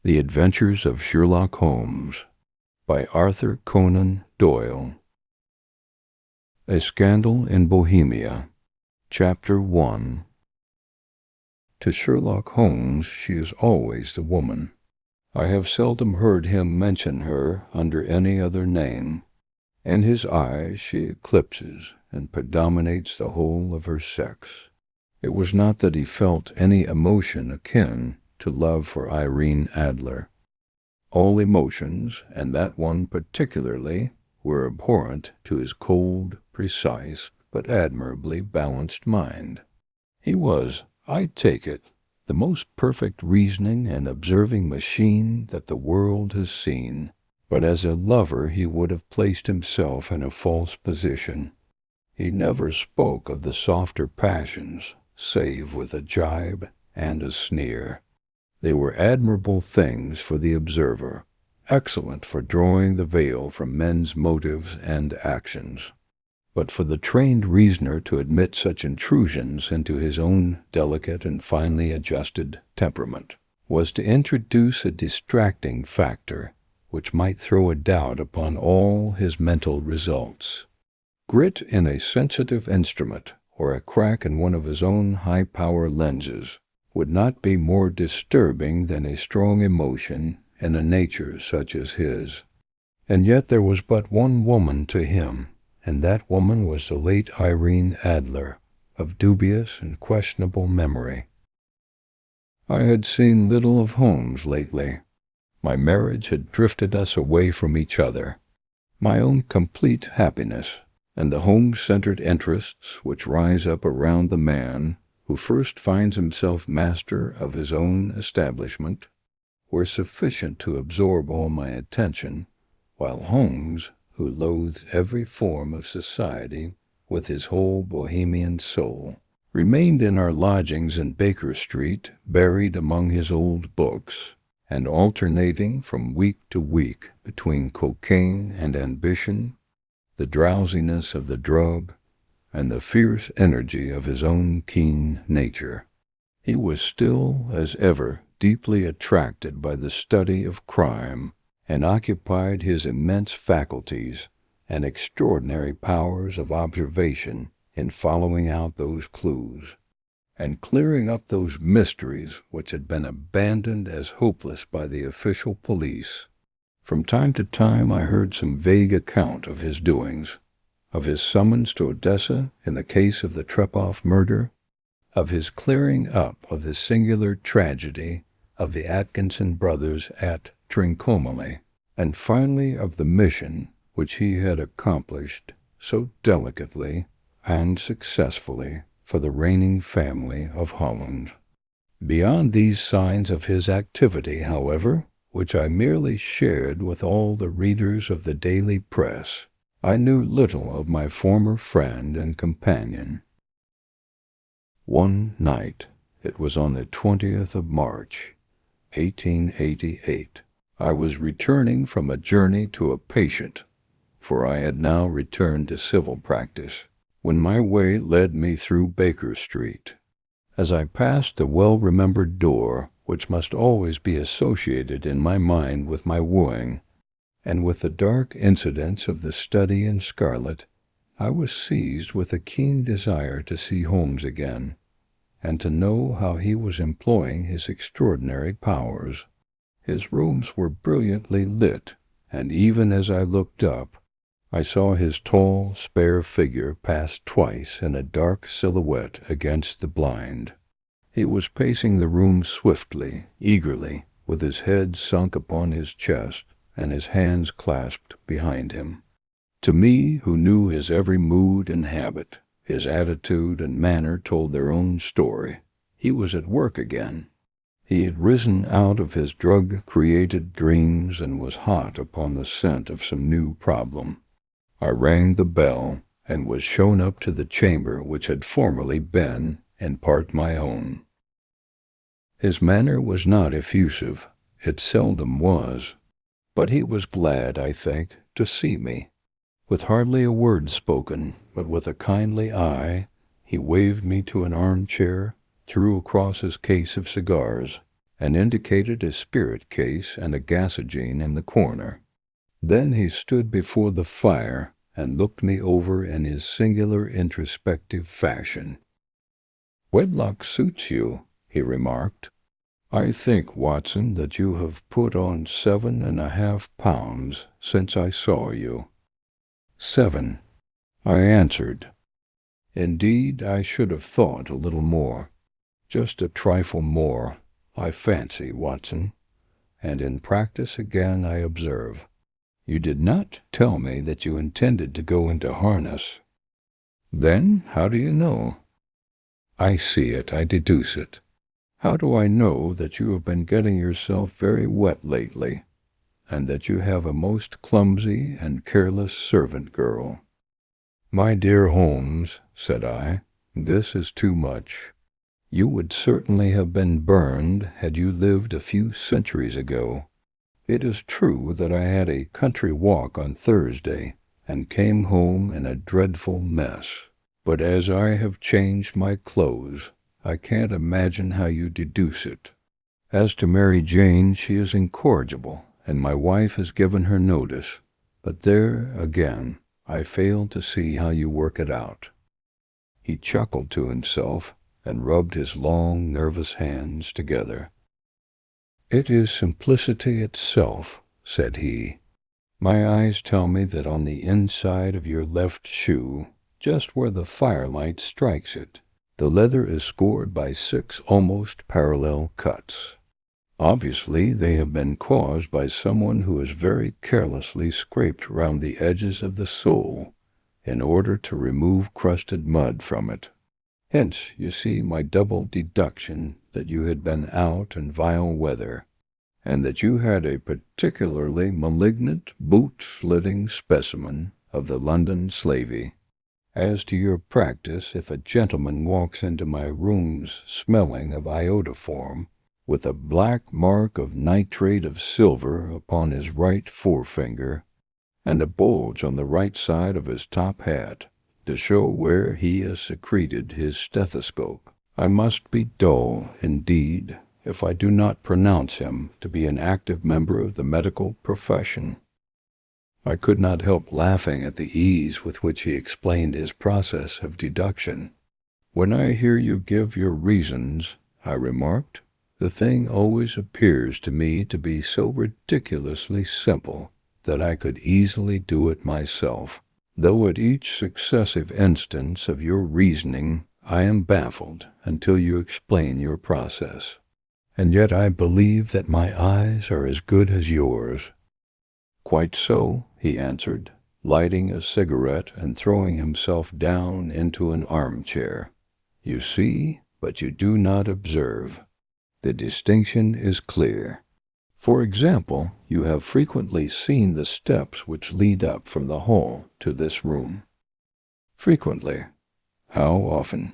The Adventures of Sherlock Holmes by Arthur Conan Doyle. A Scandal in Bohemia. Chapter 1. To Sherlock Holmes she is always the woman. I have seldom heard him mention her under any other name. In his eyes she eclipses and predominates the whole of her sex. It was not that he felt any emotion akin to love for Irene Adler. All emotions, and that one particularly, were abhorrent to his cold, precise, but admirably balanced mind. He was, I take it, the most perfect reasoning and observing machine that the world has seen, but as a lover he would have placed himself in a false position. He never spoke of the softer passions, save with a jibe and a sneer. They were admirable things for the observer, excellent for drawing the veil from men's motives and actions. But for the trained reasoner to admit such intrusions into his own delicate and finely adjusted temperament was to introduce a distracting factor which might throw a doubt upon all his mental results. Grit in a sensitive instrument, or a crack in one of his own high-power lenses, would not be more disturbing than a strong emotion in a nature such as his. And yet there was but one woman to him, and that woman was the late Irene Adler, of dubious and questionable memory. I had seen little of Holmes lately. My marriage had drifted us away from each other. My own complete happiness, and the home-centered interests which rise up around the man who first finds himself master of his own establishment, were sufficient to absorb all my attention, while Holmes, who loathed every form of society with his whole Bohemian soul, remained in our lodgings in Baker Street, buried among his old books, and alternating from week to week between cocaine and ambition, the drowsiness of the drug, and the fierce energy of his own keen nature. He was still, as ever, deeply attracted by the study of crime, and occupied his immense faculties and extraordinary powers of observation in following out those clues, and clearing up those mysteries which had been abandoned as hopeless by the official police. From time to time I heard some vague account of his doings, of his summons to Odessa in the case of the Trepoff murder, of his clearing up of the singular tragedy of the Atkinson brothers at Trincomalee, and finally of the mission which he had accomplished so delicately and successfully for the reigning family of Holland. Beyond these signs of his activity, however, which I merely shared with all the readers of the daily press, I knew little of my former friend and companion. One night, it was on the 20th of March, 1888, I was returning from a journey to a patient, for I had now returned to civil practice, when my way led me through Baker Street. As I passed the well-remembered door, which must always be associated in my mind with my wooing, and with the dark incidents of the study in scarlet, I was seized with a keen desire to see Holmes again, and to know how he was employing his extraordinary powers. His rooms were brilliantly lit, and even as I looked up, I saw his tall, spare figure pass twice in a dark silhouette against the blind. He was pacing the room swiftly, eagerly, with his head sunk upon his chest, and his hands clasped behind him. To me, who knew his every mood and habit, his attitude and manner told their own story. He was at work again. He had risen out of his drug-created dreams and was hot upon the scent of some new problem. I rang the bell, and was shown up to the chamber which had formerly been, in part, my own. His manner was not effusive. It seldom was. But he was glad, I think, to see me. With hardly a word spoken, but with a kindly eye, he waved me to an armchair, threw across his case of cigars, and indicated a spirit case and a gasogene in the corner. Then he stood before the fire and looked me over in his singular introspective fashion. "Wedlock suits you," he remarked. "I think, Watson, that you have put on 7.5 pounds since I saw you." 7, I answered. "Indeed, I should have thought a little more. Just a trifle more, I fancy, Watson. And in practice again I observe. You did not tell me that you intended to go into harness." "Then how do you know?" "I see it, I deduce it. How do I know that you have been getting yourself very wet lately, and that you have a most clumsy and careless servant girl?" "My dear Holmes," said I, "this is too much. You would certainly have been burned had you lived a few centuries ago. It is true that I had a country walk on Thursday, and came home in a dreadful mess. But as I have changed my clothes, I can't imagine how you deduce it. As to Mary Jane, she is incorrigible, and my wife has given her notice. But there, again, I fail to see how you work it out." He chuckled to himself and rubbed his long, nervous hands together. "It is simplicity itself," said he. "My eyes tell me that on the inside of your left shoe, just where the firelight strikes it, the leather is scored by 6 almost parallel cuts. Obviously, they have been caused by someone who has very carelessly scraped round the edges of the sole in order to remove crusted mud from it. Hence, you see my double deduction that you had been out in vile weather, and that you had a particularly malignant boot-slitting specimen of the London slavey. As to your practice, if a gentleman walks into my rooms smelling of iodoform, with a black mark of nitrate of silver upon his right forefinger, and a bulge on the right side of his top hat, to show where he has secreted his stethoscope, I must be dull, indeed, if I do not pronounce him to be an active member of the medical profession." I could not help laughing at the ease with which he explained his process of deduction. "When I hear you give your reasons," I remarked, "the thing always appears to me to be so ridiculously simple that I could easily do it myself, though at each successive instance of your reasoning I am baffled until you explain your process. And yet I believe that my eyes are as good as yours." "Quite so," he answered, lighting a cigarette and throwing himself down into an armchair. "You see, but you do not observe. The distinction is clear. For example, you have frequently seen the steps which lead up from the hall to this room." "Frequently." "How often?"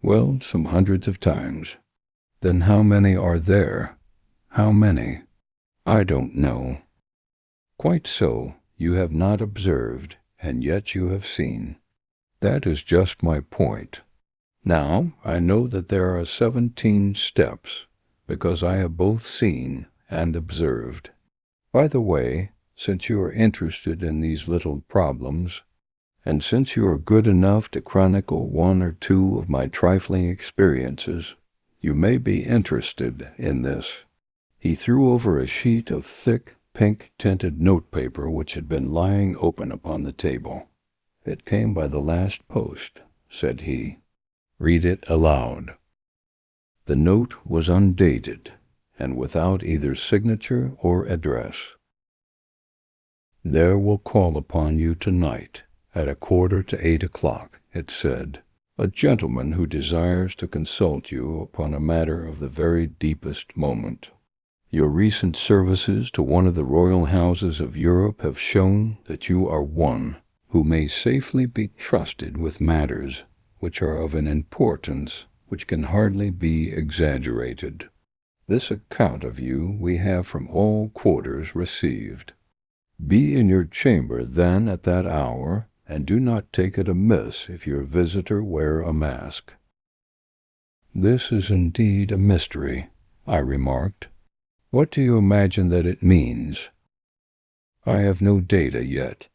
"Well, some hundreds of times." "Then how many are there?" "How many?" "I don't know." "Quite so. You have not observed, and yet you have seen. That is just my point. Now, I know that there are 17 steps, because I have both seen and observed. By the way, since you are interested in these little problems, and since you are good enough to chronicle 1 or 2 of my trifling experiences, you may be interested in this." He threw over a sheet of thick, pink-tinted notepaper which had been lying open upon the table. "It came by the last post," said he. "Read it aloud." The note was undated, and without either signature or address. "There will call upon you tonight at 7:45 o'clock, it said, "a gentleman who desires to consult you upon a matter of the very deepest moment. Your recent services to one of the royal houses of Europe have shown that you are one who may safely be trusted with matters which are of an importance which can hardly be exaggerated. This account of you we have from all quarters received. Be in your chamber then at that hour, and do not take it amiss if your visitor wear a mask." This is indeed a mystery, I remarked. What do you imagine that it means? I have no data yet.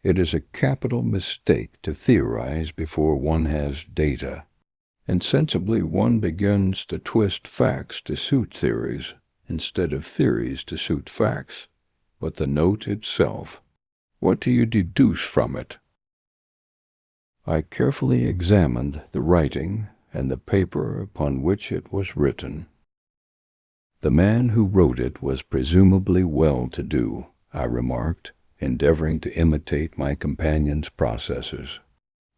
It is a capital mistake to theorize before one has data. Insensibly one begins to twist facts to suit theories, instead of theories to suit facts. But the note itself, what do you deduce from it? I carefully examined the writing and the paper upon which it was written. The man who wrote it was presumably well-to-do, I remarked, endeavoring to imitate my companion's processes.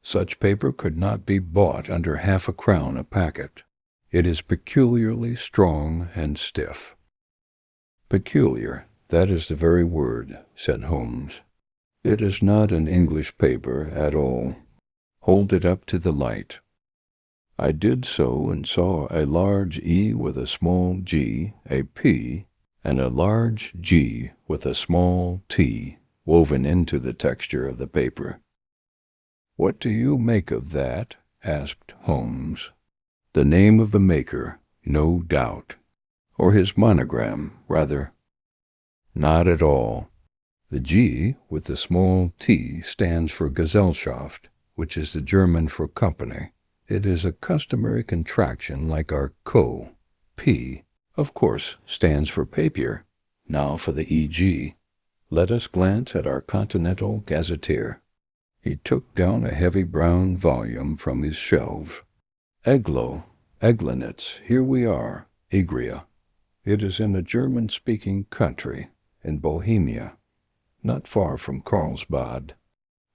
Such paper could not be bought under half-a-crown a packet. It is peculiarly strong and stiff. Peculiar, that is the very word, said Holmes. It is not an English paper at all. Hold it up to the light. I did so and saw a large E with a small g, a P, and a large G with a small t woven into the texture of the paper. What do you make of that? Asked Holmes. The name of the maker, no doubt. Or his monogram, rather. Not at all. The G with the small t stands for Gesellschaft, which is the German for company. It is a customary contraction like our co. P, of course, stands for papier. Now for the E.G. Let us glance at our Continental Gazetteer. He took down a heavy brown volume from his shelves. Eglinitz, here we are, Igria. It is in a German-speaking country, in Bohemia, not far from Carlsbad.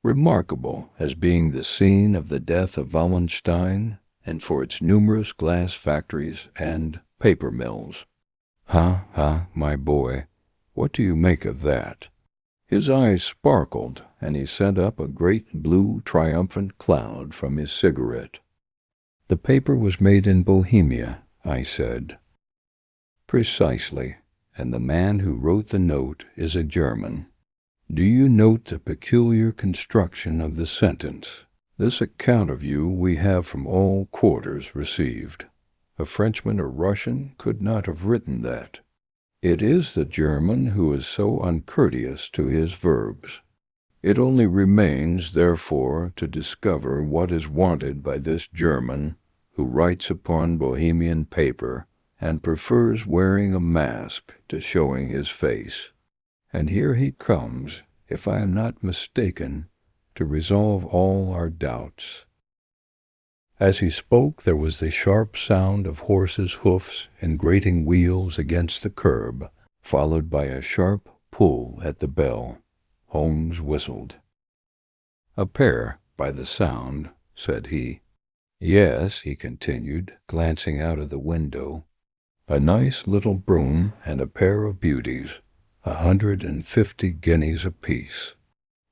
Remarkable as being the scene of the death of Wallenstein and for its numerous glass factories and paper mills. Ha, my boy, what do you make of that? His eyes sparkled, and he sent up a great blue triumphant cloud from his cigarette. The paper was made in Bohemia, I said. Precisely, and the man who wrote the note is a German. Do you note the peculiar construction of the sentence? This account of you we have from all quarters received. A Frenchman or Russian could not have written that. It is the German who is so uncourteous to his verbs. It only remains, therefore, to discover what is wanted by this German who writes upon Bohemian paper and prefers wearing a mask to showing his face. And here he comes, if I am not mistaken, to resolve all our doubts. As he spoke, there was the sharp sound of horses' hoofs and grating wheels against the curb, followed by a sharp pull at the bell. Holmes whistled. A pair, by the sound, said he. Yes, he continued, glancing out of the window. A nice little brougham and a pair of beauties, 150 guineas apiece.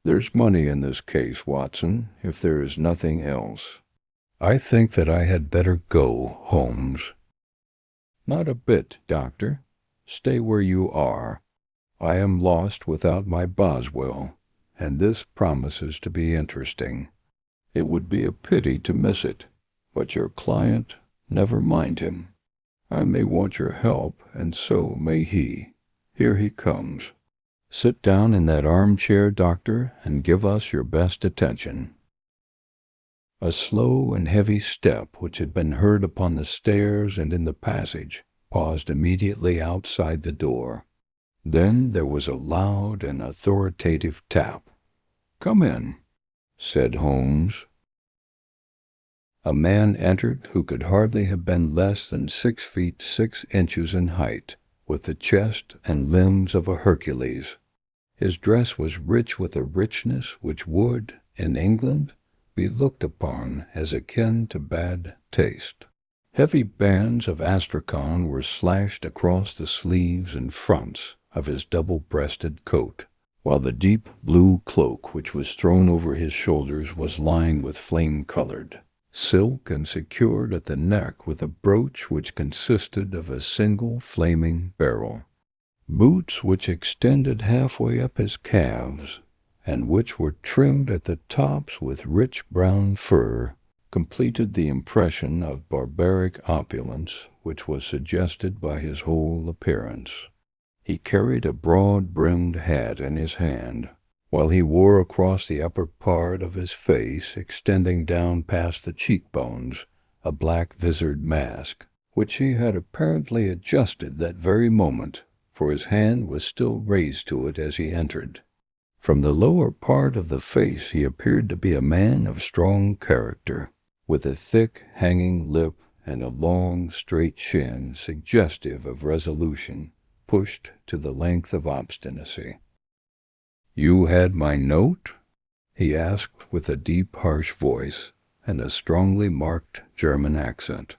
There's money in this case, Watson, if there is nothing else. I think that I had better go, Holmes. Not a bit, Doctor. Stay where you are. I am lost without my Boswell, and this promises to be interesting. It would be a pity to miss it, but your client, never mind him. I may want your help, and so may he. Here he comes. Sit down in that armchair, Doctor, and give us your best attention. A slow and heavy step, which had been heard upon the stairs and in the passage, paused immediately outside the door. Then there was a loud and authoritative tap. Come in, said Holmes. A man entered who could hardly have been less than 6 feet 6 inches in height, with the chest and limbs of a Hercules. His dress was rich with a richness which would, in England, be looked upon as akin to bad taste. Heavy bands of astrakhan were slashed across the sleeves and fronts of his double-breasted coat, while the deep blue cloak which was thrown over his shoulders was lined with flame-colored silk and secured at the neck with a brooch which consisted of a single flaming beryl. Boots which extended halfway up his calves, and which were trimmed at the tops with rich brown fur, completed the impression of barbaric opulence which was suggested by his whole appearance. He carried a broad-brimmed hat in his hand, while he wore across the upper part of his face, extending down past the cheekbones, a black visored mask, which he had apparently adjusted that very moment, for his hand was still raised to it as he entered. From the lower part of the face he appeared to be a man of strong character, with a thick, hanging lip and a long, straight chin suggestive of resolution, pushed to the length of obstinacy. "You had my note?" he asked with a deep, harsh voice and a strongly marked German accent.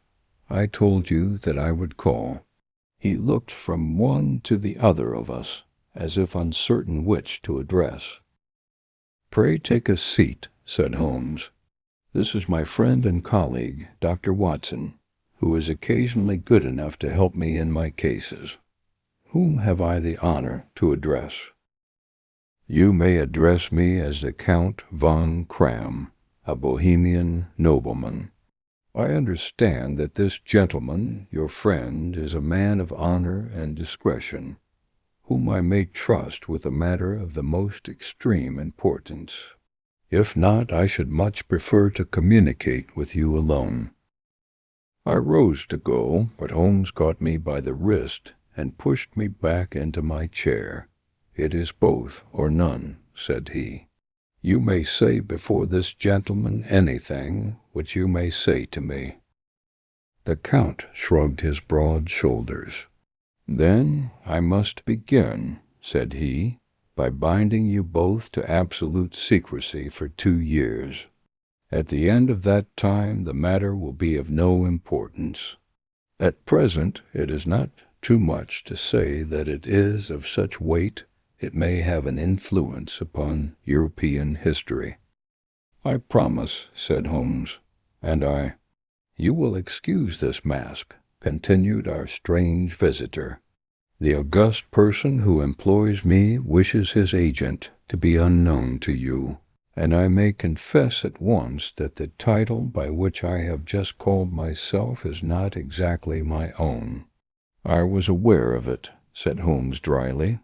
"I told you that I would call." He looked from one to the other of us, as if uncertain which to address. "Pray take a seat," said Holmes. "This is my friend and colleague, Dr. Watson, who is occasionally good enough to help me in my cases. Whom have I the honor to address?" "You may address me as the Count von Kram, a Bohemian nobleman. I understand that this gentleman, your friend, is a man of honor and discretion, whom I may trust with a matter of the most extreme importance. If not, I should much prefer to communicate with you alone." I rose to go, but Holmes caught me by the wrist and pushed me back into my chair. "It is both or none," said he. "You may say before this gentleman anything which you may say to me." The Count shrugged his broad shoulders. "Then I must begin," said he, "by binding you both to absolute secrecy for 2 years. At the end of that time the matter will be of no importance. At present it is not too much to say that it is of such weight it may have an influence upon European history." "I promise," said Holmes, "and you will excuse this mask," continued our strange visitor. "The august person who employs me wishes his agent to be unknown to you, and I may confess at once that the title by which I have just called myself is not exactly my own." "I was aware of it," said Holmes dryly.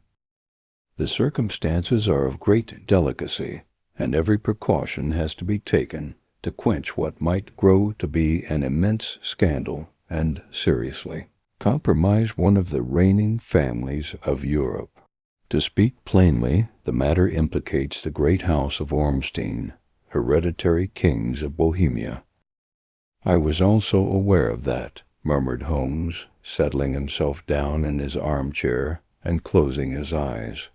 "The circumstances are of great delicacy, and every precaution has to be taken to quench what might grow to be an immense scandal and seriously compromise one of the reigning families of Europe. To speak plainly, the matter implicates the great house of Ormstein, hereditary kings of Bohemia." "I was also aware of that," murmured Holmes, settling himself down in his armchair and closing his eyes.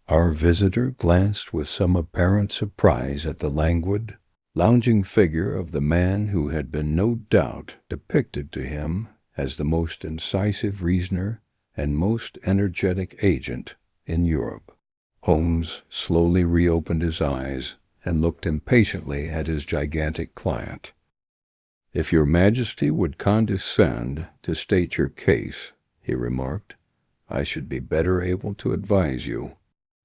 Our visitor glanced with some apparent surprise at the languid, lounging figure of the man who had been no doubt depicted to him as the most incisive reasoner and most energetic agent in Europe. Holmes slowly reopened his eyes and looked impatiently at his gigantic client. "If your Majesty would condescend to state your case," he remarked, "I should be better able to advise you."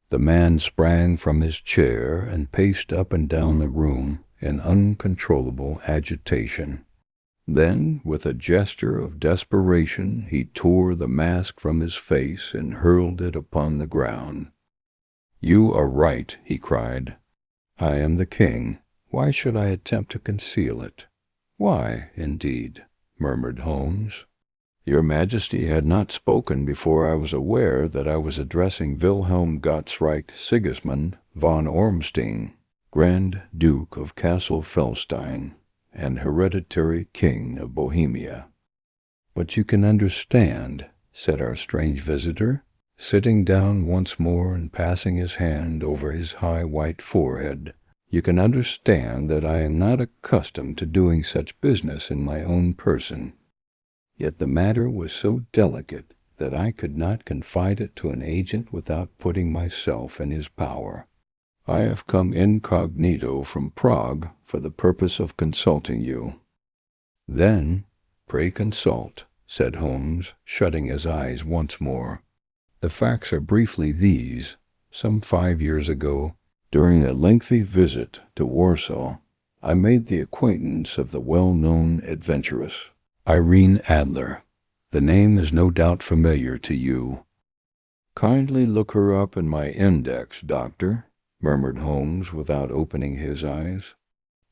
The man sprang from his chair and paced up and down the room in uncontrollable agitation. Then, with a gesture of desperation, he tore the mask from his face and hurled it upon the ground. "You are right," he cried. "I am the king. Why should I attempt to conceal it?" "Why, indeed?" murmured Holmes. "Your Majesty had not spoken before I was aware that I was addressing Wilhelm Gottsreich Sigismund von Ormstein, Grand Duke of Cassel-Felstein, and hereditary King of Bohemia." "But you can understand," said our strange visitor, sitting down once more and passing his hand over his high white forehead, "you can understand that I am not accustomed to doing such business in my own person. Yet the matter was so delicate that I could not confide it to an agent without putting myself in his power. I have come incognito from Prague for the purpose of consulting you." "Then, pray consult," said Holmes, shutting his eyes once more. "The facts are briefly these. Some 5 years ago, during a lengthy visit to Warsaw, I made the acquaintance of the well-known adventuress, Irene Adler. The name is no doubt familiar to you. "Kindly look her up in my index, Doctor," murmured Holmes without opening his eyes.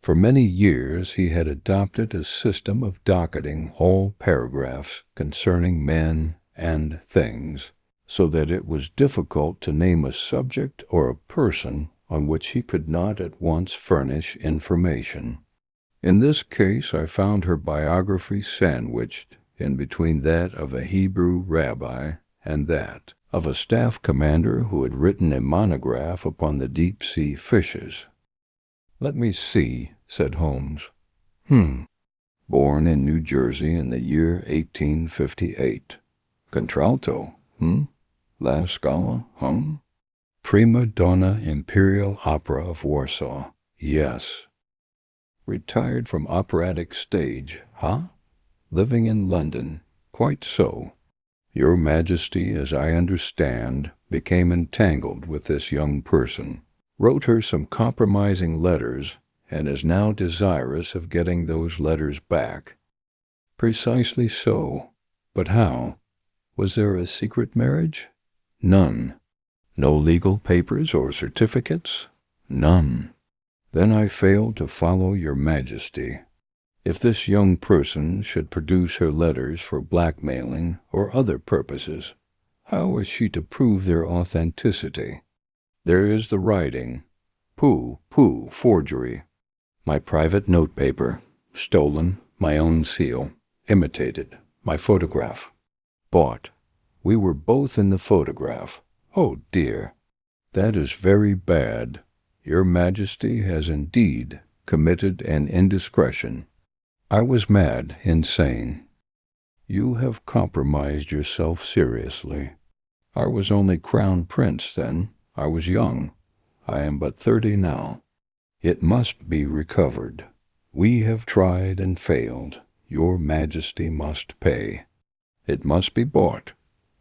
For many years he had adopted a system of docketing all paragraphs concerning men and things, so that it was difficult to name a subject or a person on which he could not at once furnish information. In this case I found her biography sandwiched in between that of a Hebrew rabbi and that of a staff commander who had written a monograph upon the deep-sea fishes. "Let me see," said Holmes. Born in New Jersey in the year 1858. Contralto, La Scala, Prima Donna Imperial Opera of Warsaw, yes. Retired from operatic stage, Living in London, quite so. Your Majesty, as I understand, became entangled with this young person, wrote her some compromising letters, and is now desirous of getting those letters back." "Precisely so. But how? Was there a secret marriage?" "None." "No legal papers or certificates?" "None." "Then I fail to follow your Majesty. If this young person should produce her letters for blackmailing or other purposes, how is she to prove their authenticity? There is the writing. Pooh, forgery. My private notepaper, stolen, my own seal, imitated, my photograph, bought. We were both in the photograph. Oh dear, that is very bad. Your Majesty has indeed committed an indiscretion. I was mad, insane. You have compromised yourself seriously. I was only Crown Prince then. I was young. I am but 30 now. It must be recovered. We have tried and failed. Your Majesty must pay. It must be bought.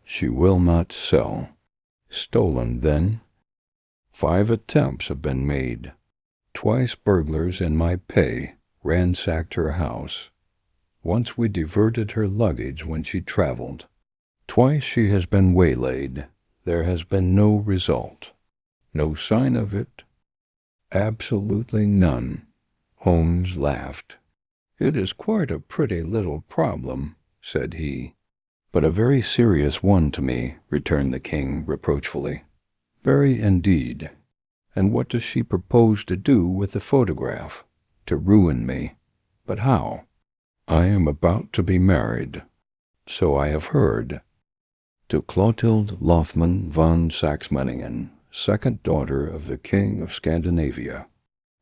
She will not sell. Stolen, then? 5 attempts have been made. Twice burglars in my pay ransacked her house. Once we diverted her luggage when she traveled. Twice she has been waylaid. There has been no result. No sign of it. Absolutely none." Holmes laughed. "It is quite a pretty little problem," said he. "But a very serious one to me," returned the king reproachfully. "Very indeed. And what does she propose to do with the photograph? To ruin me. But how?" "I am about to be married." "So I have heard." "To Clotilde Lothman von Saxe-Meiningen, second daughter of the King of Scandinavia.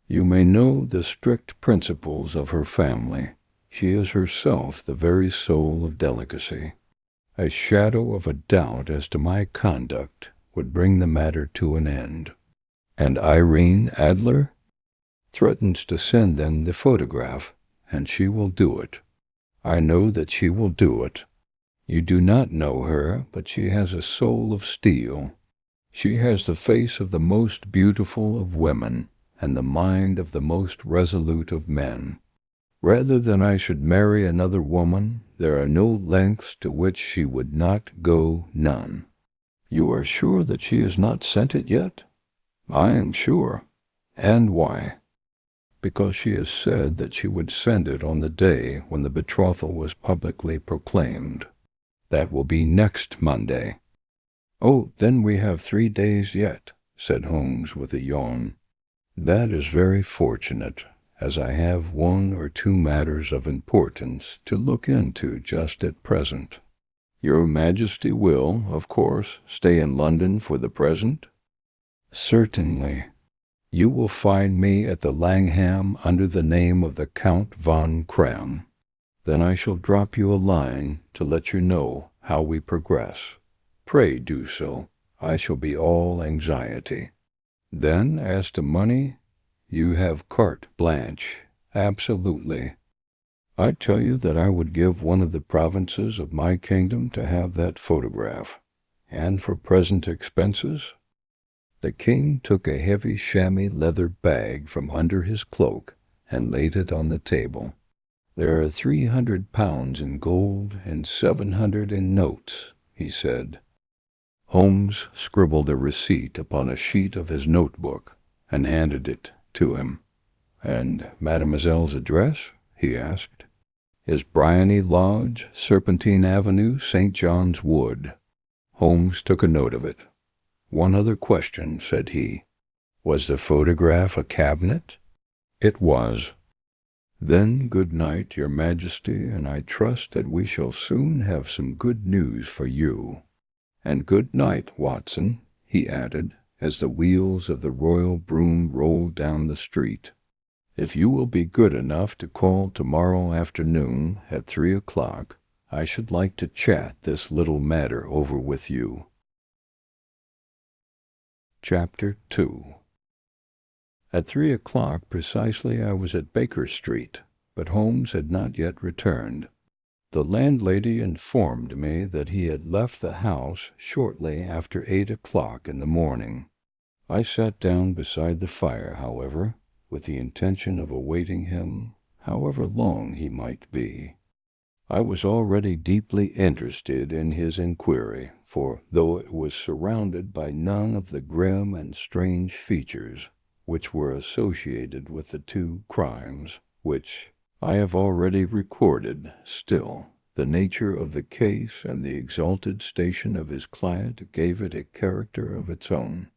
You may know the strict principles of her family. She is herself the very soul of delicacy. A shadow of a doubt as to my conduct would bring the matter to an end." "And Irene Adler?" "Threatens to send them the photograph, and she will do it. I know that she will do it. You do not know her, but she has a soul of steel. She has the face of the most beautiful of women, and the mind of the most resolute of men. Rather than I should marry another woman, there are no lengths to which she would not go, none." "You are sure that she has not sent it yet?" "I am sure." "And why?" "Because she has said that she would send it on the day when the betrothal was publicly proclaimed. That will be next Monday." "Oh, then we have 3 days yet," said Holmes with a yawn. "That is very fortunate, as I have 1 or 2 matters of importance to look into just at present." "Your Majesty will, of course, stay in London for the present?" "Certainly. You will find me at the Langham under the name of the Count von Kram. Then I shall drop you a line to let you know how we progress. Pray do so. I shall be all anxiety. Then, as to money, you have carte blanche. Absolutely. I tell you that I would give one of the provinces of my kingdom to have that photograph. And for present expenses?" The king took a heavy chamois leather bag from under his cloak and laid it on the table. "There are 300 pounds in gold and 700 in notes," he said. Holmes scribbled a receipt upon a sheet of his notebook and handed it to him. "And mademoiselle's address?" he asked. "Is Briony Lodge, Serpentine Avenue, St. John's Wood." Holmes took a note of it. "One other question," said he. "Was the photograph a cabinet?" "It was." "Then good night, your Majesty, and I trust that we shall soon have some good news for you. And good night, Watson," he added, as the wheels of the royal brougham rolled down the street. "If you will be good enough to call tomorrow afternoon at 3 o'clock, I should like to chat this little matter over with you." Chapter 2. At 3 o'clock precisely I was at Baker Street, but Holmes had not yet returned. The landlady informed me that he had left the house shortly after 8 o'clock in the morning. I sat down beside the fire, however, with the intention of awaiting him, however long he might be. I was already deeply interested in his inquiry, for though it was surrounded by none of the grim and strange features which were associated with the two crimes which I have already recorded, still the nature of the case and the exalted station of his client gave it a character of its own.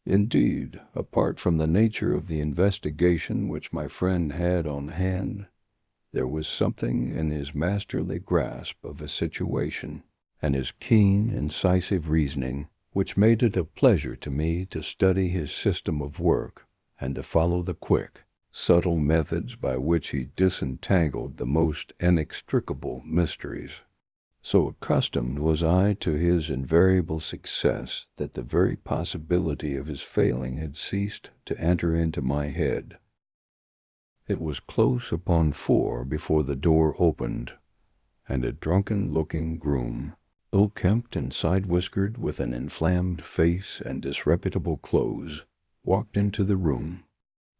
Indeed, apart from the nature of the investigation which my friend had on hand, there was something in his masterly grasp of a situation, and his keen, incisive reasoning, which made it a pleasure to me to study his system of work, and to follow the quick, subtle methods by which he disentangled the most inextricable mysteries. So accustomed was I to his invariable success that the very possibility of his failing had ceased to enter into my head. It was close upon 4 before the door opened, and a drunken-looking groom, ill-kempt and side-whiskered, with an inflamed face and disreputable clothes, walked into the room.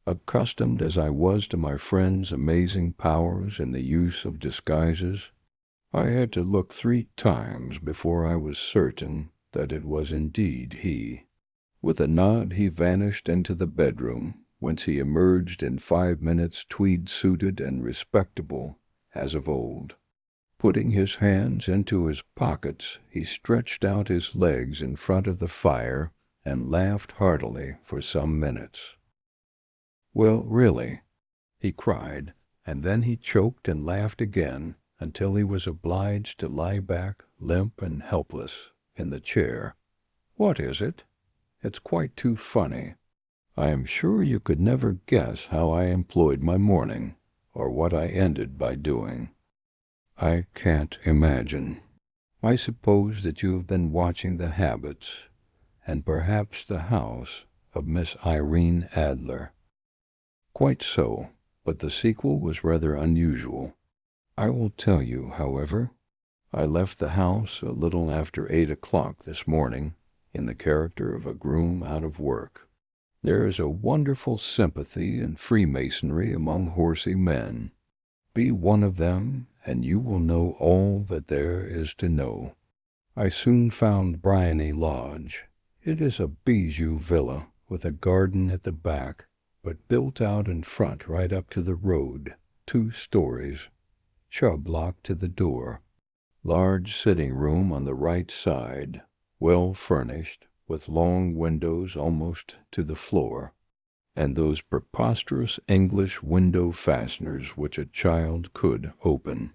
Accustomed as I was to my friend's amazing powers in the use of disguises, I had to look 3 times before I was certain that it was indeed he. With a nod he vanished into the bedroom, whence he emerged in 5 minutes tweed-suited and respectable as of old. Putting his hands into his pockets, he stretched out his legs in front of the fire and laughed heartily for some minutes. "Well, really," he cried, and then he choked and laughed again until he was obliged to lie back, limp and helpless, in the chair. "What is it? It's quite too funny. I am sure you could never guess how I employed my morning, or what I ended by doing." "I can't imagine. I suppose that you have been watching the habits, and perhaps the house, of Miss Irene Adler." "Quite so, but the sequel was rather unusual. I will tell you, however. I left the house a little after 8 o'clock this morning, in the character of a groom out of work. There is a wonderful sympathy and freemasonry among horsey men. Be one of them, and you will know all that there is to know. I soon found Briony Lodge. It is a bijou villa, with a garden at the back, but built out in front right up to the road, 2 stories, Chubb locked to the door. Large sitting room on the right side, well furnished, with long windows almost to the floor, and those preposterous English window fasteners which a child could open.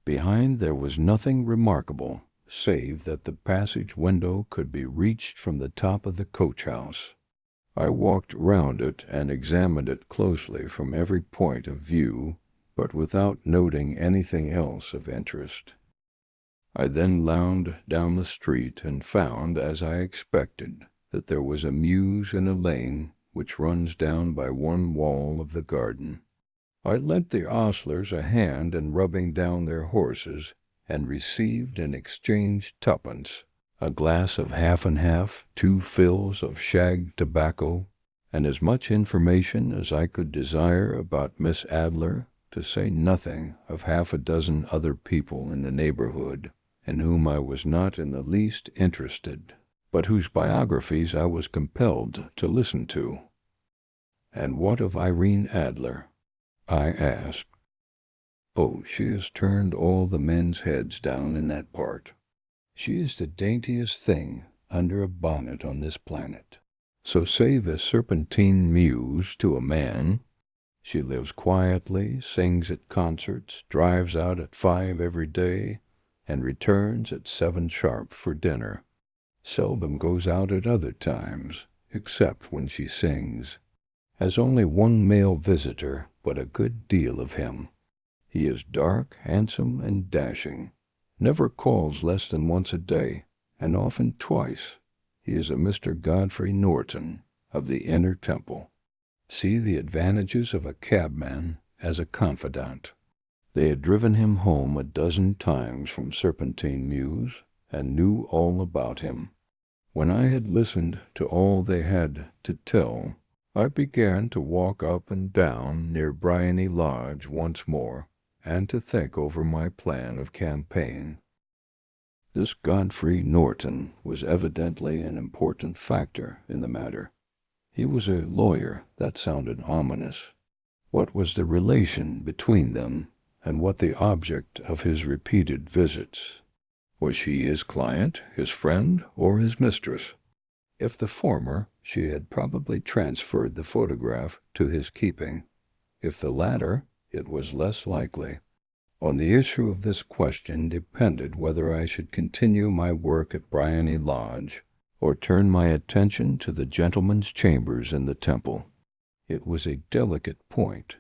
Behind there was nothing remarkable, save that the passage window could be reached from the top of the coach-house. I walked round it and examined it closely from every point of view, but without noting anything else of interest. I then lounged down the street and found, as I expected, that there was a mews in a lane which runs down by one wall of the garden. I lent the ostlers a hand in rubbing down their horses, and received in exchange 2pence, a glass of half and half, 2 fills of shag tobacco, and as much information as I could desire about Miss Adler, to say nothing of half a dozen other people in the neighborhood in whom I was not in the least interested, but whose biographies I was compelled to listen to. "And what of Irene Adler?" I asked. "Oh, she has turned all the men's heads down in that part. She is the daintiest thing under a bonnet on this planet. So say the Serpentine Muse to a man. She lives quietly, sings at concerts, drives out at 5 every day, and returns at 7 sharp for dinner. Seldom goes out at other times, except when she sings. Has only one male visitor, but a good deal of him. He is dark, handsome, and dashing. Never calls less than once a day, and often twice. He is a Mr. Godfrey Norton, of the Inner Temple. See the advantages of a cabman as a confidant." They had driven him home a dozen times from Serpentine Mews, and knew all about him. When I had listened to all they had to tell, I began to walk up and down near Bryony Lodge once more, and to think over my plan of campaign. This Godfrey Norton was evidently an important factor in the matter. He was a lawyer. That sounded ominous. What was the relation between them, and what the object of his repeated visits? Was she his client, his friend, or his mistress? If the former, she had probably transferred the photograph to his keeping. If the latter, it was less likely. On the issue of this question depended whether I should continue my work at Bryony Lodge, or turn my attention to the gentlemen's chambers in the Temple. It was a delicate point,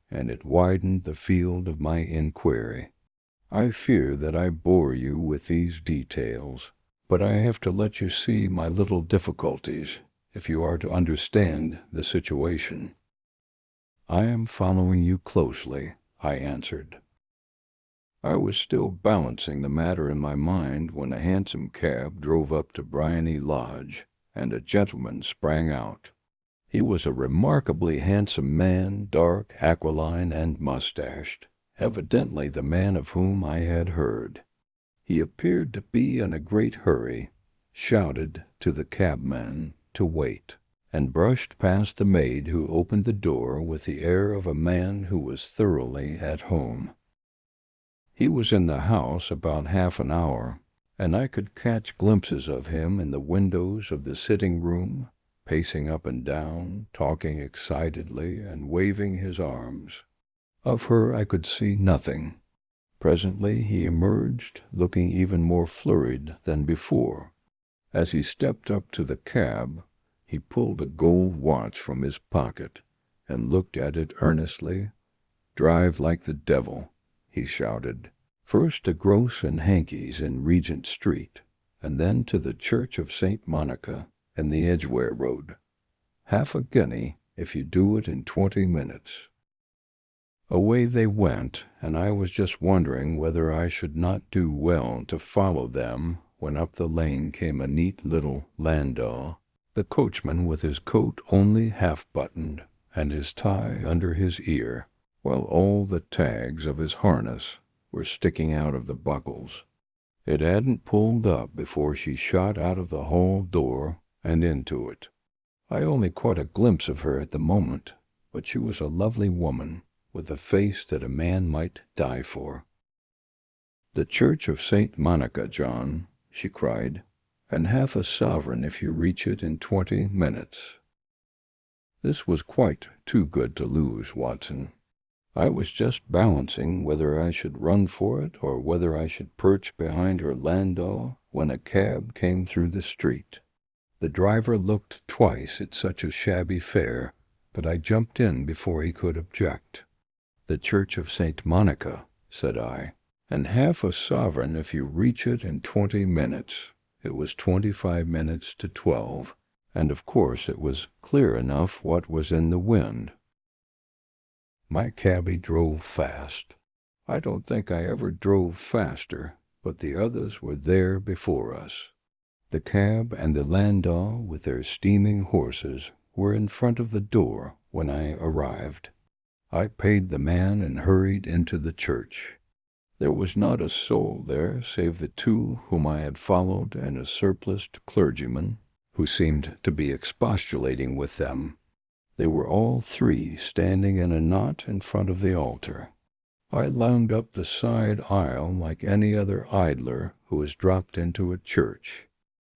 and it widened the field of my inquiry. I fear that I bore you with these details, but I have to let you see my little difficulties if you are to understand the situation. "I am following you closely," I answered. I was still balancing the matter in my mind when a hansom cab drove up to Bryony Lodge, and a gentleman sprang out. He was a remarkably handsome man, dark, aquiline, and mustached, evidently the man of whom I had heard. He appeared to be in a great hurry, shouted to the cabman to wait, and brushed past the maid who opened the door with the air of a man who was thoroughly at home. He was in the house about half an hour, and I could catch glimpses of him in the windows of the sitting-room, pacing up and down, talking excitedly, and waving his arms. Of her I could see nothing. Presently he emerged, looking even more flurried than before. As he stepped up to the cab, he pulled a gold watch from his pocket, and looked at it earnestly. "Drive like the devil," he shouted. "First to Gross and Hankey's in Regent Street, and then to the Church of St. Monica and the Edgware Road. Half a guinea if you do it in 20 minutes. Away they went, and I was just wondering whether I should not do well to follow them when up the lane came a neat little landau, the coachman with his coat only half-buttoned and his tie under his ear, while all the tags of his harness were sticking out of the buckles. It hadn't pulled up before she shot out of the hall door and into it. I only caught a glimpse of her at the moment, but she was a lovely woman, with a face that a man might die for. "The Church of St. Monica, John," she cried, "and half a sovereign if you reach it in 20 minutes. This was quite too good to lose, Watson. I was just balancing whether I should run for it or whether I should perch behind her landau when a cab came through the street. The driver looked twice at such a shabby fare, but I jumped in before he could object. "The Church of St. Monica," said I, "and half a sovereign if you reach it in 20 minutes. It was 25 minutes to 12, and of course it was clear enough what was in the wind." My cabby drove fast. I don't think I ever drove faster, but the others were there before us. The cab and the landau with their steaming horses were in front of the door when I arrived. I paid the man and hurried into the church. There was not a soul there save the two whom I had followed and a surpliced clergyman, who seemed to be expostulating with them. They were all three standing in a knot in front of the altar. I lounged up the side aisle like any other idler who has dropped into a church.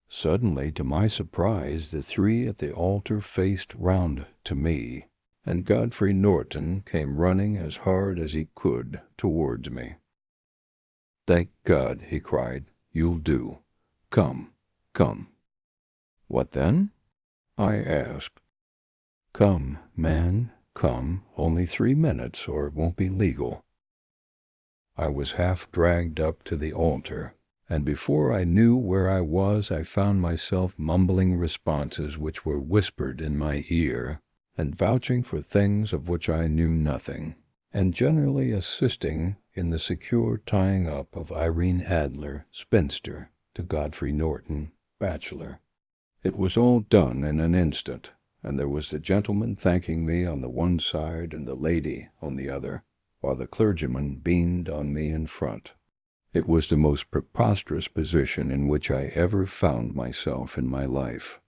Suddenly, to my surprise, the three at the altar faced round to me, and Godfrey Norton came running as hard as he could towards me. "Thank God," he cried. "You'll do. Come, come." "What then?" I asked. "Come, man, come. Only 3 minutes, or it won't be legal." I was half dragged up to the altar, and before I knew where I was, I found myself mumbling responses which were whispered in my ear, and vouching for things of which I knew nothing, and generally assisting in the secure tying up of Irene Adler, spinster, to Godfrey Norton, bachelor. It was all done in an instant, and there was the gentleman thanking me on the one side and the lady on the other, while the clergyman beamed on me in front. It was the most preposterous position in which I ever found myself in my life,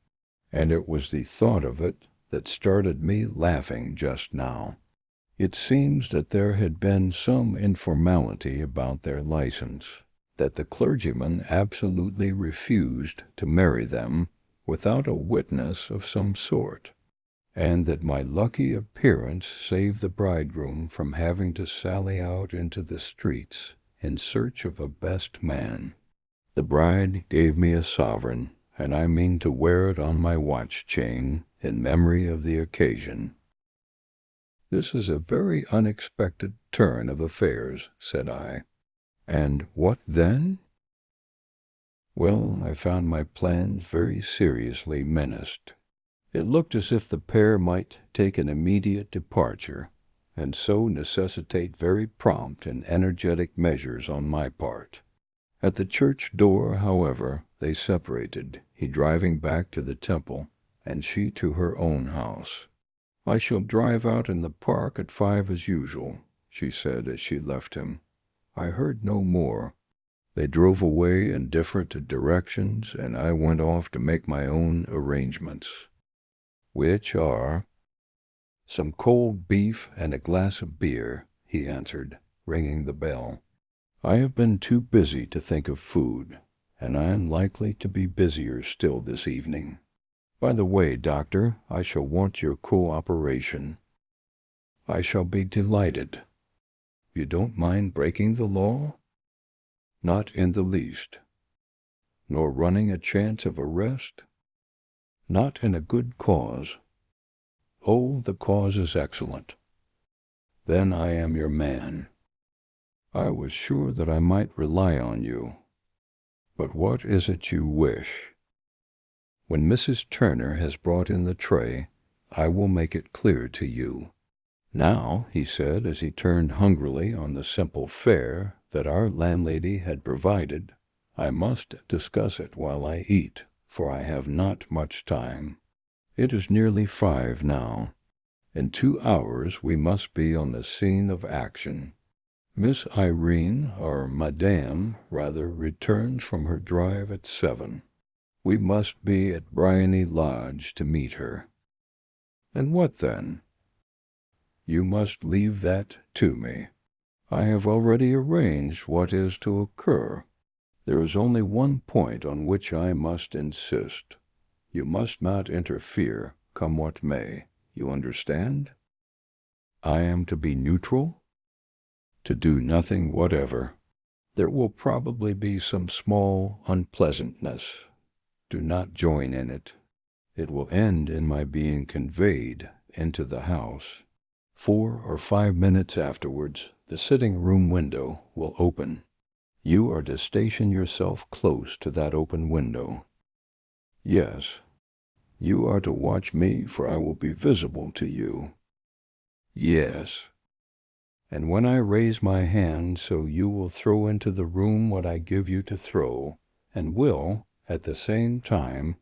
and it was the thought of it that started me laughing just now. It seems that there had been some informality about their license, that the clergyman absolutely refused to marry them without a witness of some sort, and that my lucky appearance saved the bridegroom from having to sally out into the streets in search of a best man. The bride gave me a sovereign, and I mean to wear it on my watch chain in memory of the occasion. "This is a very unexpected turn of affairs," said I. "And what then?" Well, I found my plans very seriously menaced. It looked as if the pair might take an immediate departure, and so necessitate very prompt and energetic measures on my part. At the church door, however, they separated, he driving back to the temple, and she to her own house. "I shall drive out in the park at 5 as usual," she said as she left him. I heard no more. They drove away in different directions, and I went off to make my own arrangements, which are "some cold beef and a glass of beer," he answered, ringing the bell. "I have been too busy to think of food, and I am likely to be busier still this evening. By the way, Doctor, I shall want your cooperation." "I shall be delighted." "You don't mind breaking the law?" "Not in the least." "Nor running a chance of arrest?" "Not in a good cause." "Oh, the cause is excellent." "Then I am your man." "I was sure that I might rely on you. But what is it you wish?" "When Mrs. Turner has brought in the tray, I will make it clear to you. Now," he said, as he turned hungrily on the simple fare that our landlady had provided, "I must discuss it while I eat, for I have not much time. It is nearly 5 now. In 2 hours we must be on the scene of action. Miss Irene, or Madame, rather, returns from her drive at 7. We must be at Briony Lodge to meet her." "And what then?" "You must leave that to me. I have already arranged what is to occur. There is only one point on which I must insist. You must not interfere, come what may. You understand?" "I am to be neutral?" "To do nothing whatever. There will probably be some small unpleasantness. Do not join in it. It will end in my being conveyed into the house. 4 or 5 minutes afterwards, the sitting-room window will open. You are to station yourself close to that open window." "Yes." "You are to watch me, for I will be visible to you." "Yes." "And when I raise my hand, so you will throw into the room what I give you to throw, and will, at the same time,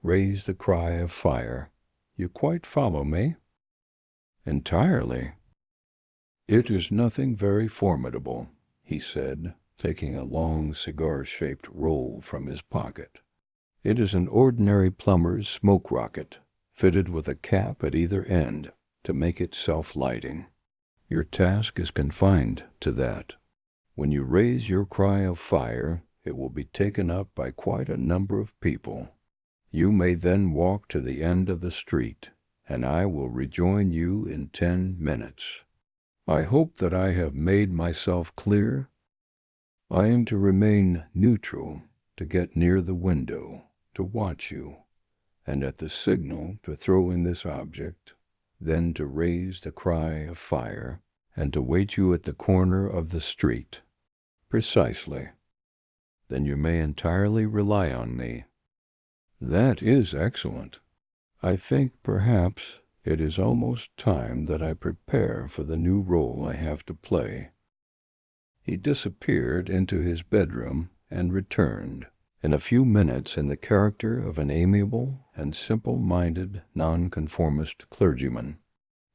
raise the cry of fire. You quite follow me?" "Entirely." "It is nothing very formidable," he said, taking a long cigar-shaped roll from his pocket. "It is an ordinary plumber's smoke rocket, fitted with a cap at either end to make it self-lighting. Your task is confined to that. When you raise your cry of fire, it will be taken up by quite a number of people. You may then walk to the end of the street, and I will rejoin you in 10 minutes. I hope that I have made myself clear. I am to remain neutral, to get near the window, to watch you, and at the signal to throw in this object, then to raise the cry of fire, and to wait you at the corner of the street." "Precisely." "Then you may entirely rely on me." "That is excellent. I think, perhaps, it is almost time that I prepare for the new role I have to play." He disappeared into his bedroom and returned, in a few minutes, in the character of an amiable and simple-minded nonconformist clergyman.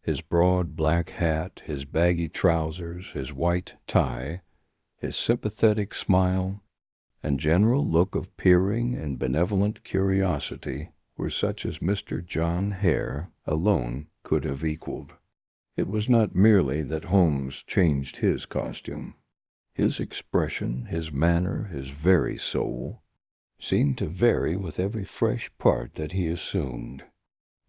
His broad black hat, his baggy trousers, his white tie, his sympathetic smile, and general look of peering and benevolent curiosity were such as Mr. John Hare alone could have equaled. It was not merely that Holmes changed his costume. His expression, his manner, his very soul, seemed to vary with every fresh part that he assumed.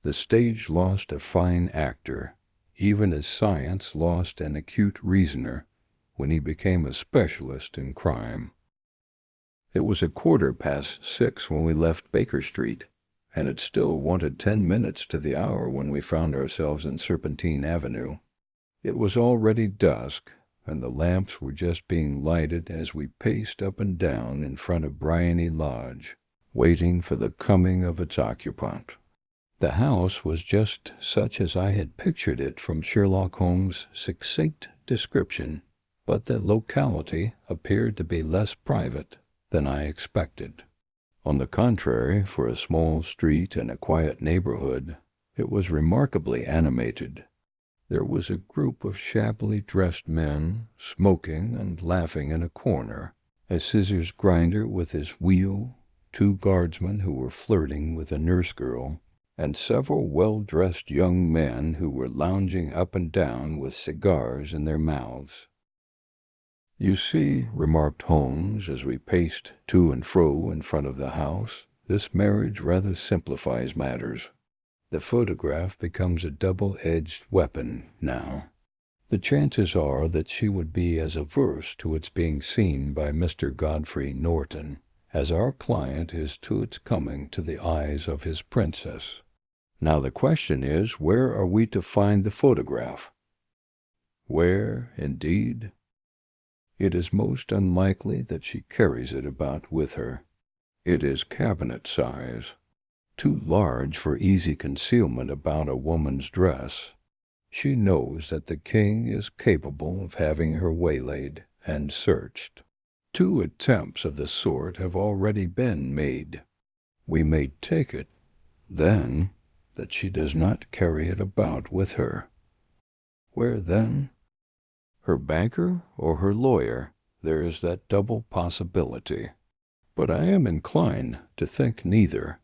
The stage lost a fine actor, even as science lost an acute reasoner, when he became a specialist in crime. It was 6:15 when we left Baker Street, and it still wanted 10 minutes to the hour when we found ourselves in Serpentine Avenue. It was already dusk, and the lamps were just being lighted as we paced up and down in front of Briony Lodge, waiting for the coming of its occupant. The house was just such as I had pictured it from Sherlock Holmes' succinct description, but the locality appeared to be less private than I expected. On the contrary, for a small street in a quiet neighborhood, it was remarkably animated. There was a group of shabbily dressed men, smoking and laughing in a corner, a scissors grinder with his wheel, 2 guardsmen who were flirting with a nurse girl, and several well-dressed young men who were lounging up and down with cigars in their mouths. "You see," remarked Holmes as we paced to and fro in front of the house, "this marriage rather simplifies matters. The photograph becomes a double-edged weapon now. The chances are that she would be as averse to its being seen by Mr. Godfrey Norton as our client is to its coming to the eyes of his princess. Now the question is, where are we to find the photograph? Where, indeed? It is most unlikely that she carries it about with her. It is cabinet size, too large for easy concealment about a woman's dress. She knows that the king is capable of having her waylaid and searched. 2 attempts of the sort have already been made. We may take it, then, that she does not carry it about with her. Where, then? Her banker or her lawyer? There is that double possibility. But I am inclined to think neither.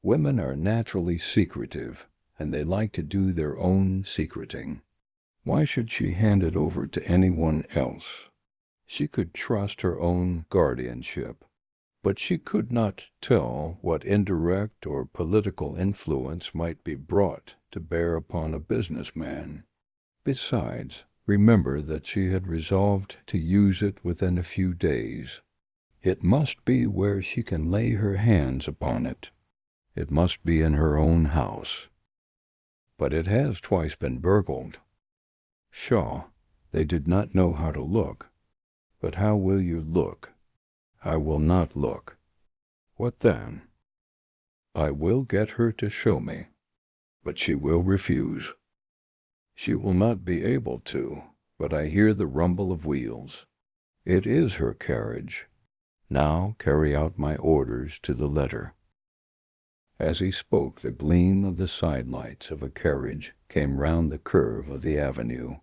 Women are naturally secretive, and they like to do their own secreting. Why should she hand it over to anyone else? She could trust her own guardianship, but she could not tell what indirect or political influence might be brought to bear upon a businessman. Besides, remember that she had resolved to use it within a few days. It must be where she can lay her hands upon it. It must be in her own house. But it has twice been burgled. Pshaw, they did not know how to look. But how will you look? I will not look. What then? I will get her to show me, but she will refuse. She will not be able to, but I hear the rumble of wheels. It is her carriage. Now carry out my orders to the letter. As he spoke, the gleam of the sidelights of a carriage came round the curve of the avenue.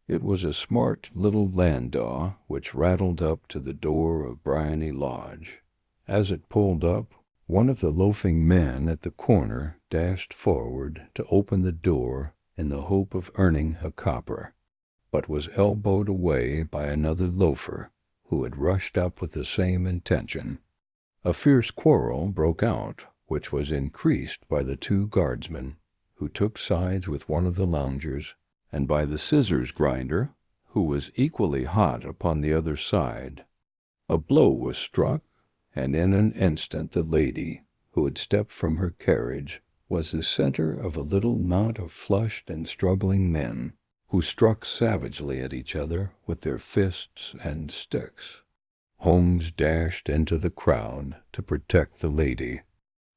It was a smart little landau which rattled up to the door of Briony Lodge. As it pulled up, one of the loafing men at the corner dashed forward to open the door in the hope of earning a copper, but was elbowed away by another loafer who had rushed up with the same intention. A fierce quarrel broke out, which was increased by the two guardsmen, who took sides with one of the loungers, and by the scissors grinder, who was equally hot upon the other side. A blow was struck, and in an instant the lady, who had stepped from her carriage, was the center of a little knot of flushed and struggling men, who struck savagely at each other with their fists and sticks. Holmes dashed into the crowd to protect the lady,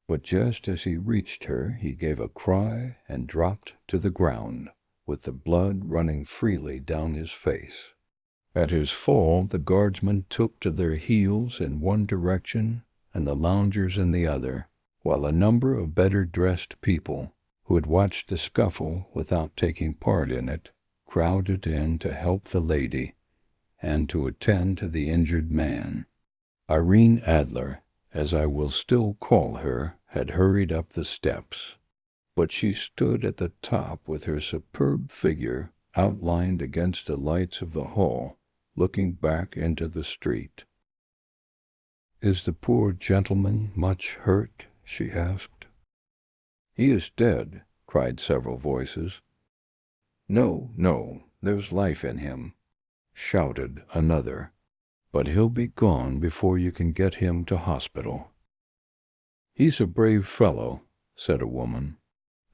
but just as he reached her he gave a cry and dropped to the ground, with the blood running freely down his face. At his fall the guardsmen took to their heels in one direction and the loungers in the other, while a number of better-dressed people, who had watched the scuffle without taking part in it, crowded in to help the lady and to attend to the injured man. Irene Adler, as I will still call her, had hurried up the steps, but she stood at the top with her superb figure outlined against the lights of the hall, looking back into the street. "Is the poor gentleman much hurt?" she asked. "He is dead," cried several voices. "No, no, there's life in him," shouted another. "But he'll be gone before you can get him to hospital." "He's a brave fellow," said a woman.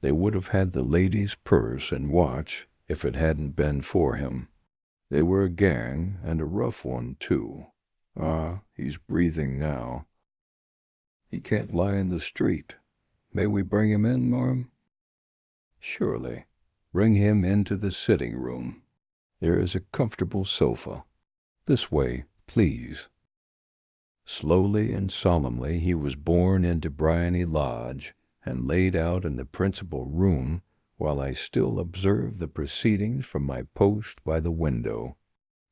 "They would have had the lady's purse and watch if it hadn't been for him. They were a gang, and a rough one, too. Ah, he's breathing now. He can't lie in the street. May we bring him in, marm?" "Surely. Bring him into the sitting-room. There is a comfortable sofa. This way, please." Slowly and solemnly he was borne into Briony Lodge and laid out in the principal room, while I still observed the proceedings from my post by the window.